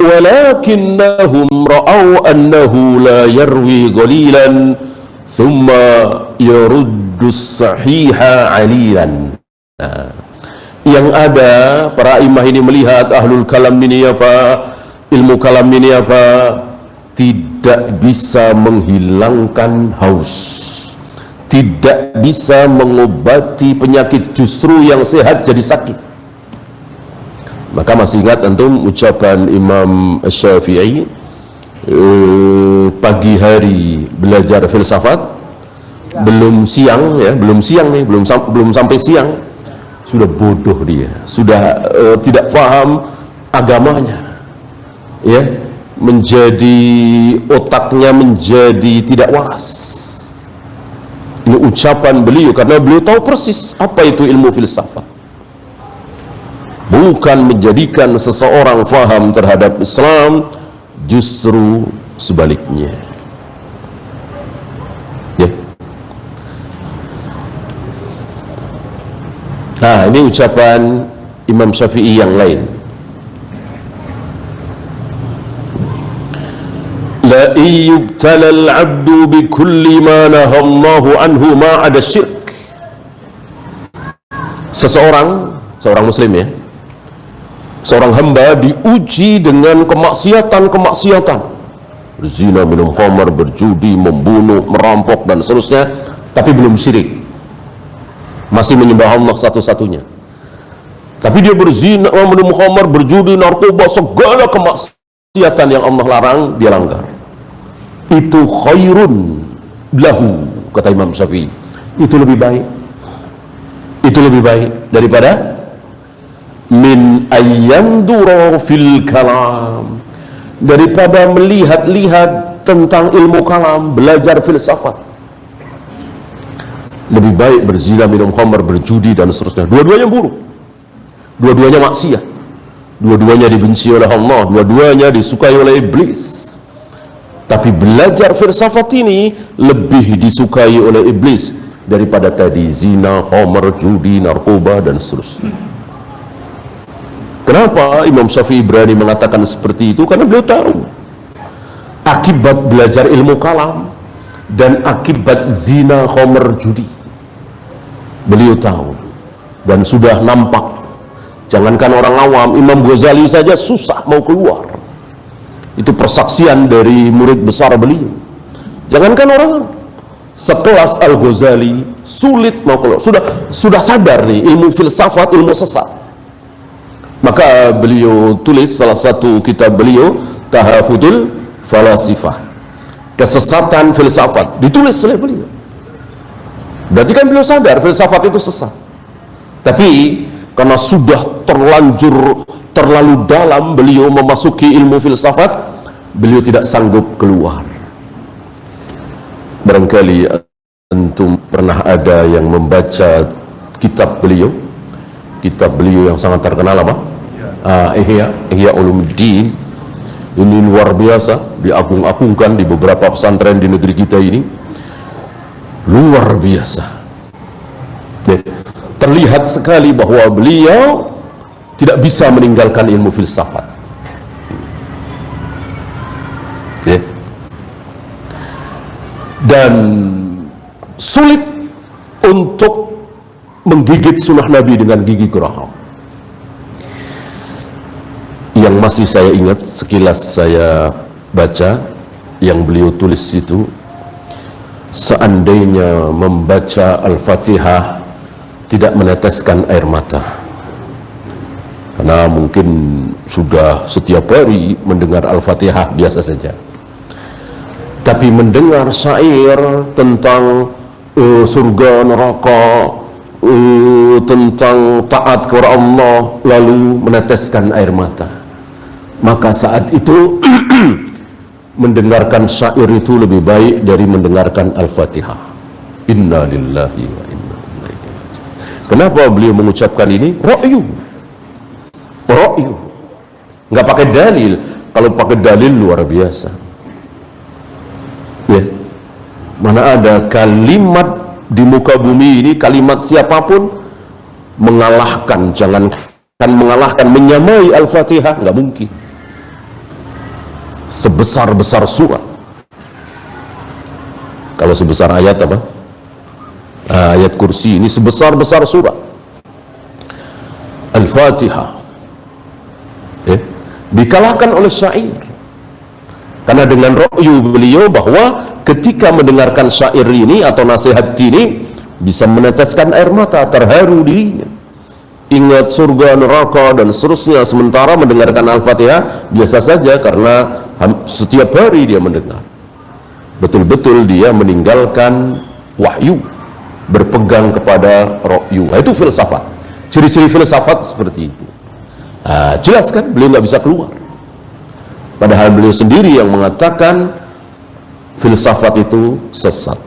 walakinnahum ra'au annahu la yarwi qalilan thumma yaruddu sahiha alilan. Nah, yang ada para imam ini melihat ahlul kalam ini apa, ilmu kalam ini apa, tidak bisa menghilangkan haus, tidak bisa mengobati penyakit, justru yang sehat jadi sakit. Maka masih ingat antum ucapan Imam Syafi'i pagi hari belajar filsafat, belum siang ya, belum sampai siang sudah bodoh dia, sudah tidak paham agamanya, ya, menjadi otaknya menjadi tidak waras. Ini ucapan beliau karena beliau tahu persis apa itu ilmu filsafat. Bukan menjadikan seseorang faham terhadap Islam, justru sebaliknya. Ya. Nah, ini ucapan Imam Syafi'i yang lain. La yubtala al-'abdu bi kulli ma nahallahu anhu ma 'ada syirk. Seorang muslim ya, seorang hamba diuji dengan kemaksiatan, berzina, minum khamar, berjudi, membunuh, merampok dan seterusnya, tapi belum syirik, masih menyembah Allah satu-satunya. Tapi dia berzina, minum khamar, berjudi, narkoba, segala kemaksiatan yang Allah larang dia langgar. Itu khairun lahu, kata Imam Syafi'i. Itu lebih baik daripada min ayyandura fil kalam, daripada melihat-lihat tentang ilmu kalam, belajar filsafat. Lebih baik berzina, minum khamar, berjudi dan seterusnya. Dua-duanya buruk, dua-duanya maksiat, dua-duanya dibenci oleh Allah, dua-duanya disukai oleh iblis. Tapi belajar filsafat ini lebih disukai oleh iblis daripada tadi zina, khamar, judi, narkoba dan seterusnya. Kenapa Imam Syafi'i berani mengatakan seperti itu? Karena beliau tahu akibat belajar ilmu kalam dan akibat zina, khamar, judi. Beliau tahu dan sudah nampak. Jangankan orang awam, Imam Ghazali saja susah mau keluar. Itu persaksian dari murid besar beliau. Jangankan orang sekelas Al-Ghazali sulit mau keluar. Sudah sadar nih ilmu filsafat, ilmu sesat. Maka beliau tulis salah satu kitab beliau, Tahafudul Falasifah, kesesatan filsafat, ditulis oleh beliau. Berarti kan beliau sadar filsafat itu sesat. Tapi karena sudah terlalu dalam beliau memasuki ilmu filsafat, beliau tidak sanggup keluar. Barangkali antum pernah ada yang membaca kitab beliau yang sangat terkenal apa? Ihya Ulumuddin. Ini luar biasa, diagung-agungkan di beberapa pesantren di negeri kita ini, luar biasa. Terlihat sekali bahwa beliau tidak bisa meninggalkan ilmu filsafat. Dan sulit untuk menggigit sunnah Nabi dengan gigi geraham. Yang masih saya ingat, sekilas saya baca yang beliau tulis itu, seandainya membaca Al-Fatihah tidak meneteskan air mata, karena mungkin sudah setiap hari mendengar Al-Fatihah biasa saja, tapi mendengar syair tentang surga neraka, tentang taat kepada Allah, lalu meneteskan air mata, maka saat itu mendengarkan syair itu lebih baik dari mendengarkan Al-Fatihah. Inna lillahi wa inna ilaihi raji'un. Kenapa beliau mengucapkan ini? Ra'yu, nggak pakai dalil. Kalau pakai dalil luar biasa ya. Mana ada kalimat di muka bumi ini, kalimat siapapun mengalahkan, jangankan mengalahkan, menyamai Al-Fatihah, nggak mungkin. sebesar-besar surat. Kalau sebesar ayat apa? Ayat kursi ini sebesar-besar surat Al-Fatihah, dikalahkan oleh syair. Karena dengan ra'yu beliau bahwa ketika mendengarkan syair ini atau nasihat ini bisa meneteskan air mata, terharu dirinya, ingat surga, neraka dan seterusnya. Sementara mendengarkan Al-Fatihah biasa saja, karena setiap hari dia mendengar. Betul-betul dia meninggalkan wahyu, berpegang kepada ra'yu. Itu filsafat. Ciri-ciri filsafat seperti itu. Jelas kan, beliau nggak bisa keluar. Padahal beliau sendiri yang mengatakan filsafat itu sesat.